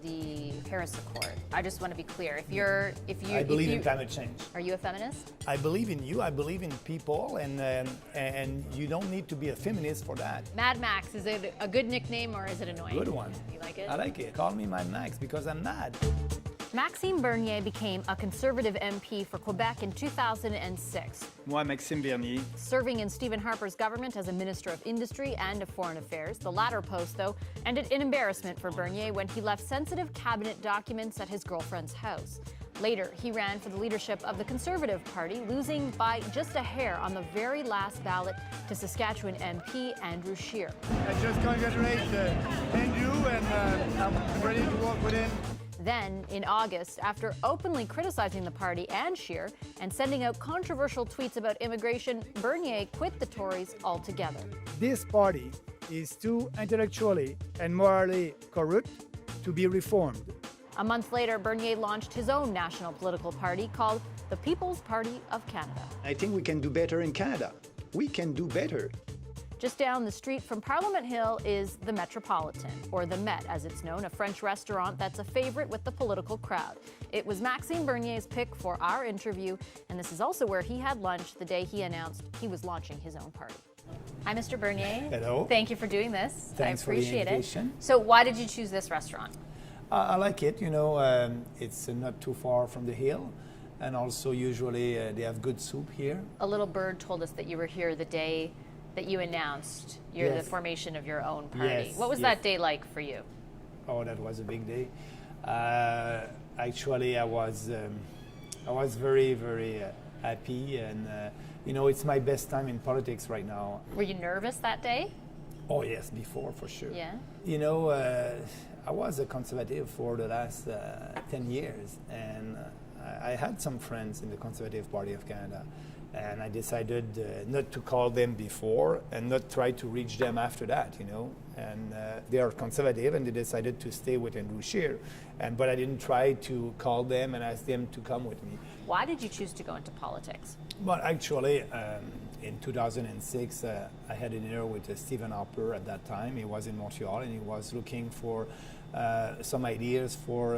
the Paris Accord. I just want to be clear. I believe in climate change. Are you a feminist? I believe in you. I believe in people, and you don't need to be a feminist for that. Mad Max, is it a good nickname or is it annoying? Good one. You like it? I like it. Call me Mad Max because I'm mad. Maxime Bernier became a Conservative MP for Quebec in 2006, Moi, Maxime Bernier. serving in Stephen Harper's government as a Minister of Industry and of Foreign Affairs. The latter post, though, ended in embarrassment for Bernier when he left sensitive cabinet documents at his girlfriend's house. Later, he ran for the leadership of the Conservative Party, losing by just a hair on the very last ballot to Saskatchewan MP Andrew Scheer. I just congratulate Andrew, and I'm ready to work with him. Then, in August, after openly criticizing the party and Scheer and sending out controversial tweets about immigration, Bernier quit the Tories altogether. This party is too intellectually and morally corrupt to be reformed. A month later, Bernier launched his own national political party called the People's Party of Canada. I think we can do better in Canada. We can do better. Just down the street from Parliament Hill is the Metropolitan, or the Met as it's known, a French restaurant that's a favorite with the political crowd. It was Maxime Bernier's pick for our interview, and this is also where he had lunch the day he announced he was launching his own party. Hi, Mr. Bernier. Hello. Thank you for doing this. Thanks I for the appreciate invitation. it. So why did you choose this restaurant? I like it. It's not too far from the hill, and also usually they have good soup here. A little bird told us that you were here the day that you announced the Yes. formation of your own party. Yes, What was yes. that day like for you? Oh, that was a big day. Actually, I was very, very happy, and it's my best time in politics right now. Were you nervous that day? Oh yes, before for sure. Yeah. I was a conservative for the last 10 years, and I had some friends in the Conservative Party of Canada, and I decided not to call them before and not try to reach them after that, And they are conservative, and they decided to stay with Andrew Scheer, but I didn't try to call them and ask them to come with me. Why did you choose to go into politics? But actually, in 2006, I had a dinner with Stephen Harper at that time. He was in Montreal, and he was looking for some ideas for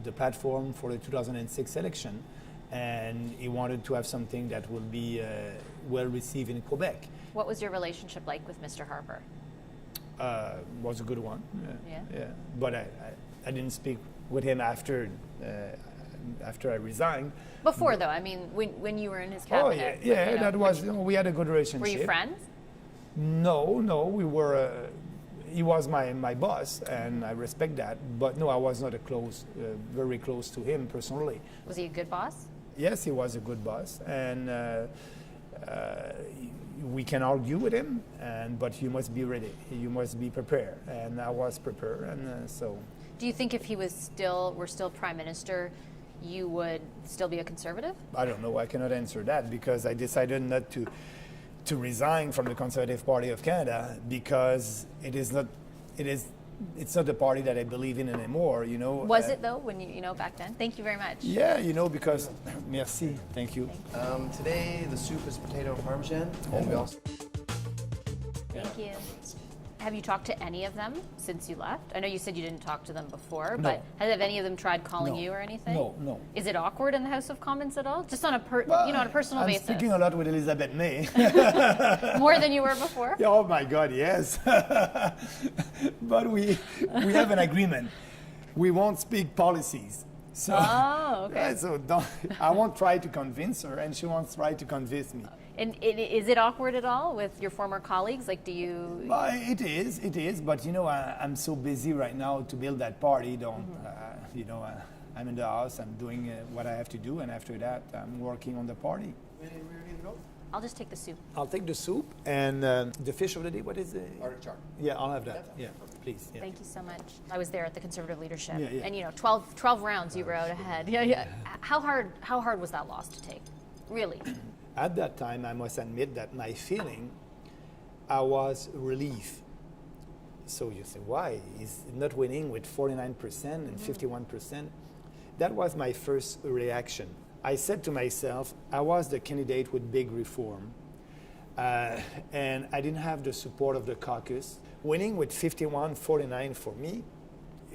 the platform for the 2006 election. And he wanted to have something that would be well received in Quebec. What was your relationship like with Mr. Harper? Was a good one. Yeah? But I didn't speak with him after I resigned. Before, though, I mean, when you were in his cabinet. That was. We had a good relationship. Were you friends? No, we were. He was my boss, and I respect that. But no, I was not very close to him personally. Was he a good boss? Yes, he was a good boss, and we can argue with him, but you must be ready. You must be prepared, and I was prepared, and so. Do you think if he were still prime minister, you would still be a conservative? I don't know. I cannot answer that because I decided not to resign from the Conservative Party of Canada because it's not the party that I believe in anymore. Was it though when you back then? Thank you very much. Yeah, because merci. Thank you. Today the soup is potato parmesan, and we also. Thank you. Have you talked to any of them since you left? I know you said you didn't talk to them before, No. but have any of them tried calling No. you or anything? No. Is it awkward in the House of Commons at all? Just on a on a personal I'm basis. speaking a lot with Elizabeth May. More than you were before? Oh my God, yes. But we have an agreement. We won't speak policies. So, okay. So I won't try to convince her, and she won't try to convince me. And is it awkward at all with your former colleagues? Like, do you? Well, it is. But I'm so busy right now to build that party. I'm in the house. I'm doing what I have to do, and after that, I'm working on the party. I'll just take the soup. I'll take the soup and the fish of the day. What is it? Artichoke. Yeah, I'll have that. Yeah, please. Yeah. Thank you so much. I was there at the Conservative leadership, Yeah. and 12 rounds you were out ahead. Yeah. How hard was that loss to take? Really? At that time, I must admit that my feeling, I was relief. So you say, why? He's not winning with 49% and 51%. That was my first reaction. I said to myself, I was the candidate with big reform, and I didn't have the support of the caucus. Winning with 51-49 for me,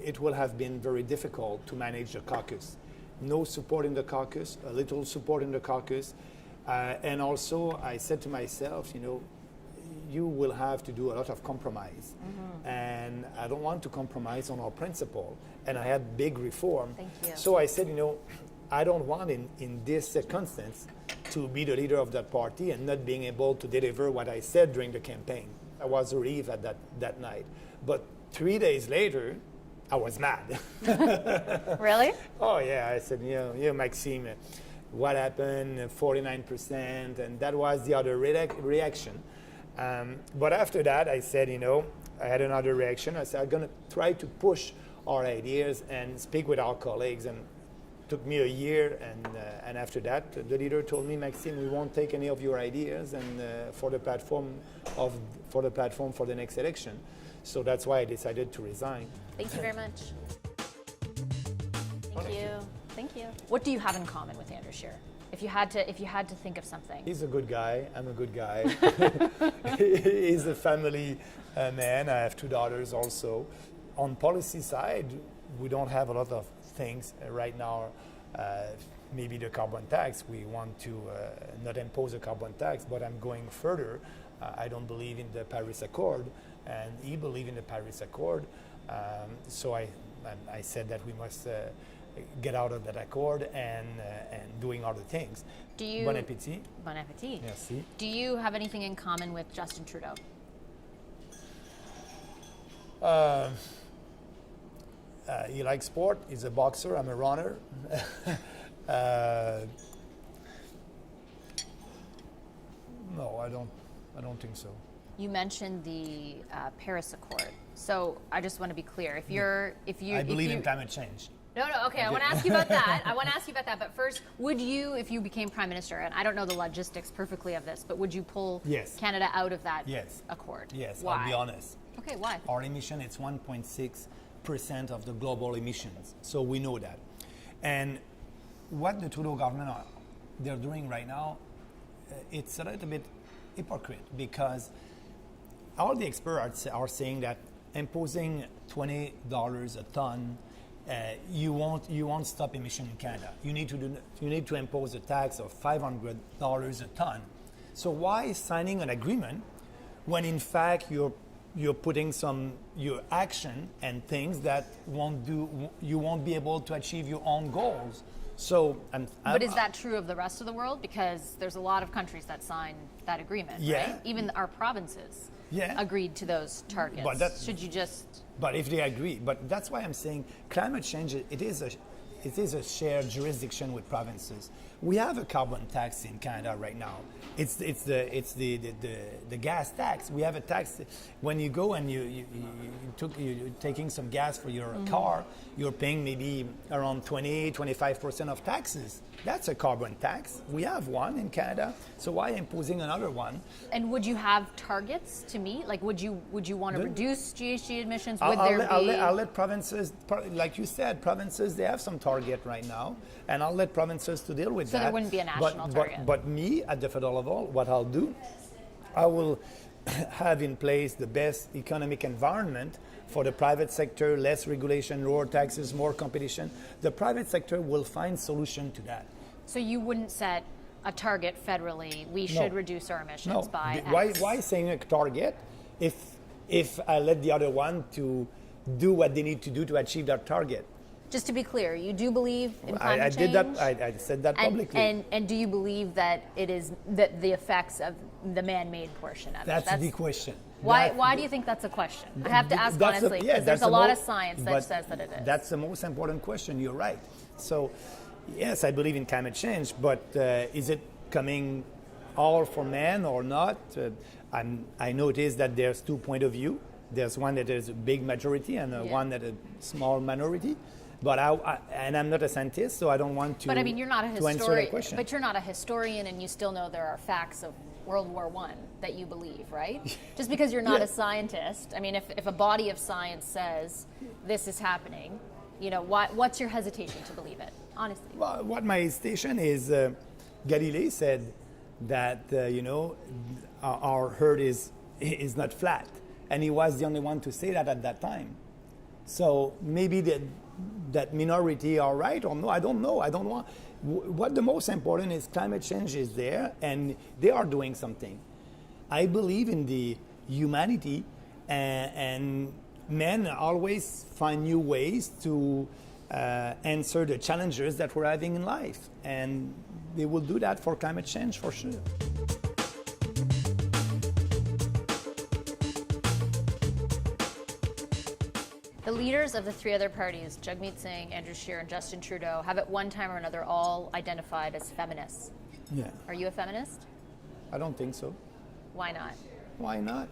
it will have been very difficult to manage the caucus. No support in the caucus, a little support in the caucus. And also, I said to myself, you will have to do a lot of compromise. And I don't want to compromise on our principle. And I had big reform. Thank you. So I said, I don't want in this circumstance to be the leader of that party and not being able to deliver what I said during the campaign. I was relieved at that night. But 3 days later, I was mad. Really? Oh, yeah. I said, Maxime, what happened? 49%. And that was the other reaction. But after that, I said, I had another reaction. I said, I'm going to try to push our ideas and speak with our colleagues. And it took me a year. And after that, the leader told me, Maxime, we won't take any of your ideas and for the platform for the next election. So that's why I decided to resign. Thank you very much. Thank you. Thank you. What do you have in common with Andrew Scheer? If you had to think of something. He's a good guy. I'm a good guy. He's a family man. I have 2 daughters also. On policy side, we don't have a lot of things right now. Maybe the carbon tax. We want to not impose a carbon tax, but I'm going further. I don't believe in the Paris Accord, and he believes in the Paris Accord. So I said that we must get out of that accord and doing other things. Bon appétit. Bon appétit. Merci. Do you have anything in common with Justin Trudeau? He likes sport. He's a boxer. I'm a runner. No, I don't think so. You mentioned the Paris Accord. So I just want to be clear. I believe in climate change. No, okay, I want to ask you about that. But first, would you, if you became Prime Minister, and I don't know the logistics perfectly of this, but would you pull Canada out of that accord? Yes, Why? I'll be honest. Okay, why? Our emission, it's 1.6% of the global emissions. So we know that. And what the Trudeau government they're doing right now, it's a little bit hypocrite because all the experts are saying that imposing $20 a ton, you won't stop emission in Canada. You need to impose a tax of $500 a ton. So why signing an agreement when in fact you're putting your action and things that you won't be able to achieve your own goals. So, but is that true of the rest of the world? Because there's a lot of countries that sign that agreement, right? Even our provinces agreed to those targets. But if they agree, but that's why I'm saying climate change. It is a shared jurisdiction with provinces. We have a carbon tax in Canada right now. It's the gas tax. We have a tax when you go and you're taking some gas for your car. You're paying maybe around 25% of taxes. That's a carbon tax. We have one in Canada. So why imposing another one? And would you have targets to meet? Like, would you want to reduce GHG emissions? I'll let provinces, like you said, provinces, they have some target right now, and I'll let provinces to deal with that. So there wouldn't be a national target. But me, at the federal level, what I'll do, I will have in place the best economic environment for the private sector, less regulation, lower taxes, more competition. The private sector will find solution to that. So you wouldn't set a target federally, we should reduce our emissions by X. Why saying a target if I let the other one to do what they need to do to achieve that target? Just to be clear, you do believe in climate change? I said that publicly. And do you believe that it is that the effects of the man-made portion of it? That's the question. Why do you think that's a question? I have to ask honestly, because there's a lot of science that says that it is. That's the most important question. You're right. So, yes, I believe in climate change, but is it coming all for man or not? I notice that there's 2 points of view. There's one that is a big majority and one that is a small minority. But I'm not a scientist, so I don't want to. But I mean, you're not a historian. Answer that question. But you're not a historian, and you still know there are facts of World War I that you believe, right? Just because you're not a scientist, I mean, if a body of science says this is happening, what's your hesitation to believe it? Honestly. Well, what my hesitation is, Galilei said that our Earth is not flat, and he was the only one to say that at that time. So maybe that minority are right or no, I don't know. I don't want. What the most important is climate change is there and they are doing something. I believe in the humanity and men always find new ways to answer the challenges that we're having in life. And they will do that for climate change for sure. The leaders of the three other parties, Jagmeet Singh, Andrew Scheer, and Justin Trudeau, have at one time or another all identified as feminists. Yeah. Are you a feminist? I don't think so. Why not? Why not?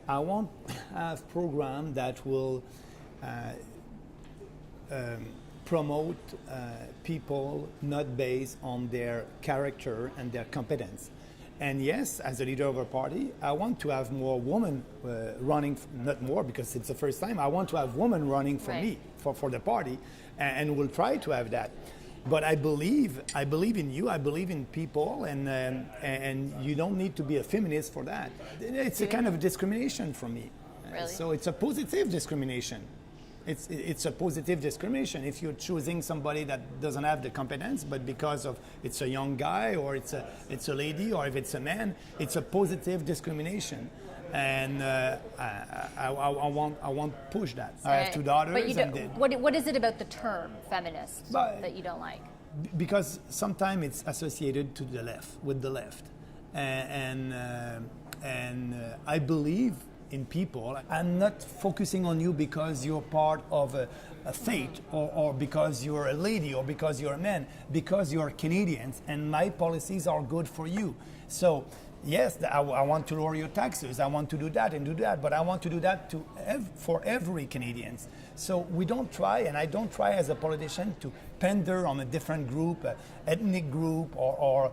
I want to have programs that will promote people not based on their character and their competence. And yes, as a leader of a party, I want to have more women running, not more because it's the first time, I want to have women running for Right. me, for the party, and we'll try to have that. But I believe in you, I believe in people, and you don't need to be a feminist for that. It's a kind of discrimination for me. Really? So it's a positive discrimination. It's a positive discrimination. If you're choosing somebody that doesn't have the competence, but because of it's a young guy or it's a lady or if it's a man, it's a positive discrimination. And I want to push that. I have two daughters. But you don't, what is it about the term feminist that you don't like? Because sometimes it's associated to the left, with the left, and I believe in people. I'm not focusing on you because you're part of a faith or because you're a lady or because you're a man, because you're Canadians and my policies are good for you. So yes, I want to lower your taxes. I want to do that and do that, but I want to do that for every Canadian. So we don't try, and I don't try as a politician to pander on a different group, ethnic group, or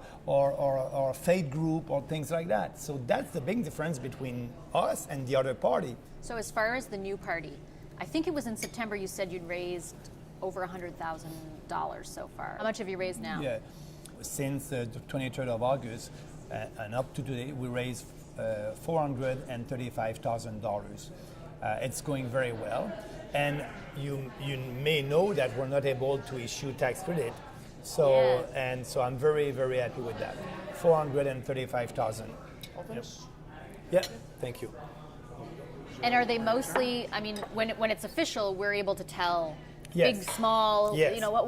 faith group, or things like that. So that's the big difference between us and the other party. So as far as the new party, I think it was in September you said you'd raised over $100,000 so far. How much have you raised now? Yeah, since the 23rd of August and up to today, we raised $435,000. It's going very well. And you may know that we're not able to issue tax credit. So Yeah. and so I'm very, very happy with that. 435,000. Yep. Yeah, thank you. And are they mostly, I mean, when it's official, we're able to tell Yes. big, small, Yes. you know, how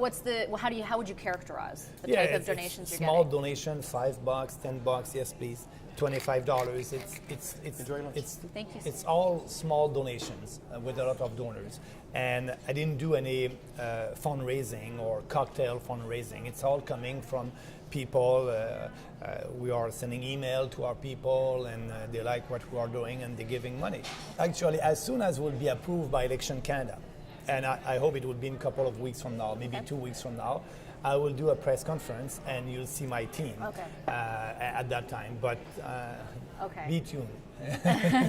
would you characterize the type of it's donations you're small getting? donation, $5, $10, yes please, $25. It's Thank you. It's all small donations with a lot of donors, and I didn't do any fundraising or cocktail fundraising. It's all coming from people. We are sending email to our people, and they like what we are doing, and they're giving money. Actually, as soon as we'll be approved by Election Canada, and I hope it will be in a couple of weeks from now, maybe 2 weeks from now, I will do a press conference and you'll see my team at that time. But be tuned.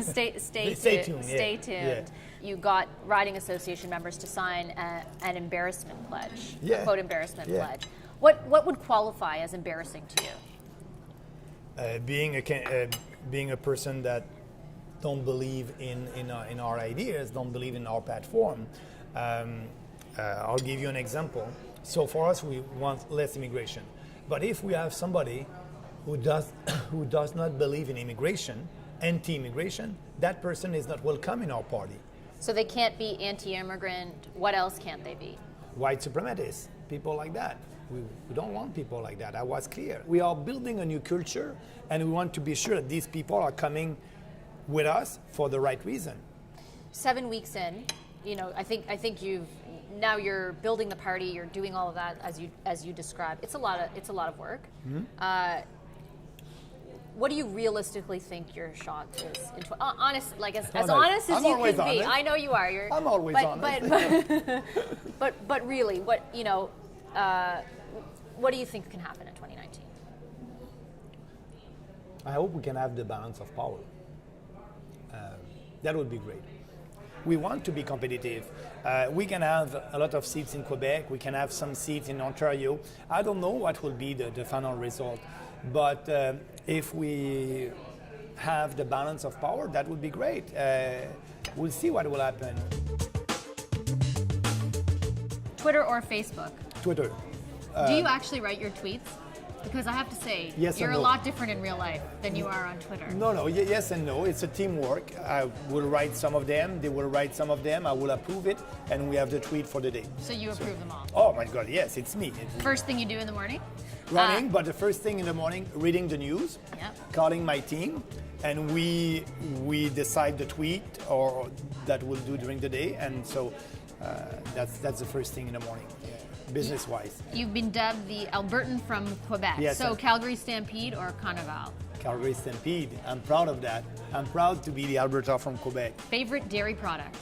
Stay tuned. Stay tuned. Yeah. You got Riding Association members to sign an embarrassment pledge, a quote embarrassment pledge. What would qualify as embarrassing to you? Being a person that don't believe in our ideas, don't believe in our platform. I'll give you an example. So for us, we want less immigration. But if we have somebody who does not believe in immigration, anti-immigration, that person is not welcome in our party. So they can't be anti-immigrant. What else can't they be? White supremacists, people like that. We don't want people like that. I was clear. We are building a new culture, and we want to be sure that these people are coming with us for the right reason. 7 weeks in, you know, I think you're building the party. You're doing all of that as you described. It's a lot of work. Mm-hmm. What do you realistically think your shot is? Honest, like as honest as you can be. I know you are. I'm always honest. But really, what do you think can happen in 2019? I hope we can have the balance of power. That would be great. We want to be competitive. We can have a lot of seats in Quebec. We can have some seats in Ontario. I don't know what will be the final result. But if we have the balance of power, that would be great. We'll see what will happen. Twitter or Facebook? Twitter. Do you actually write your tweets? Because I have to say, Yes you're and a no. lot different in real life than you are on Twitter. No, yes and no. It's a teamwork. I will write some of them, they will write some of them, I will approve it, and we have the tweet for the day. So you approve them all. Oh my God, yes, it's me. It's First thing you do in the morning? running, but the first thing in the morning, reading the news, Yep. calling my team, and we decide the tweet or that we'll do during the day, and so that's the first thing in the morning, business-wise. You've been dubbed the Albertan from Quebec. Yes, So sir. Calgary Stampede or Carnival? Calgary Stampede. I'm proud of that. I'm proud to be the Alberta from Quebec. Favorite dairy product?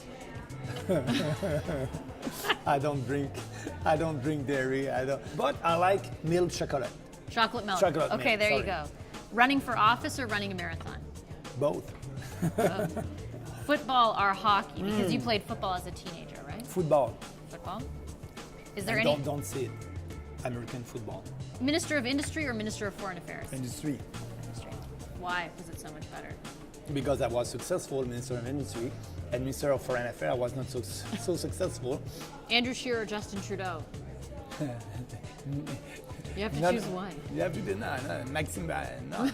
I don't drink dairy. But I like milk chocolate. Chocolate milk. Chocolate okay, milk, there you sorry. go. Running for office or running a marathon? Both. Football or hockey? Because you played football as a teenager, right? Football. Football. Is there And any don't say it. American football. Minister of Industry or Minister of Foreign Affairs? Industry. Industry. Why was it so much better? Because I was successful Minister of Industry and Minister of Foreign Affairs, I was not so successful. Andrew Scheer or Justin Trudeau? You have to None- choose one. You have to do no, Maxime. No.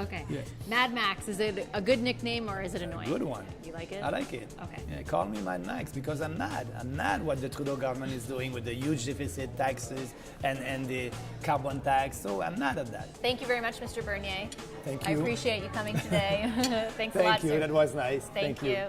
Okay. Yeah. Mad Max, is it a good nickname or is it annoying? Good one. You like it? I like it. Okay. Yeah, call me Mad Max because I'm mad. I'm mad what the Trudeau government is doing with the huge deficit taxes and the carbon tax. So I'm mad at that. Thank you very much, Mr. Bernier. Thank I you. appreciate you coming today. Thanks a lot, Thank you. sir. That was nice. Thank you.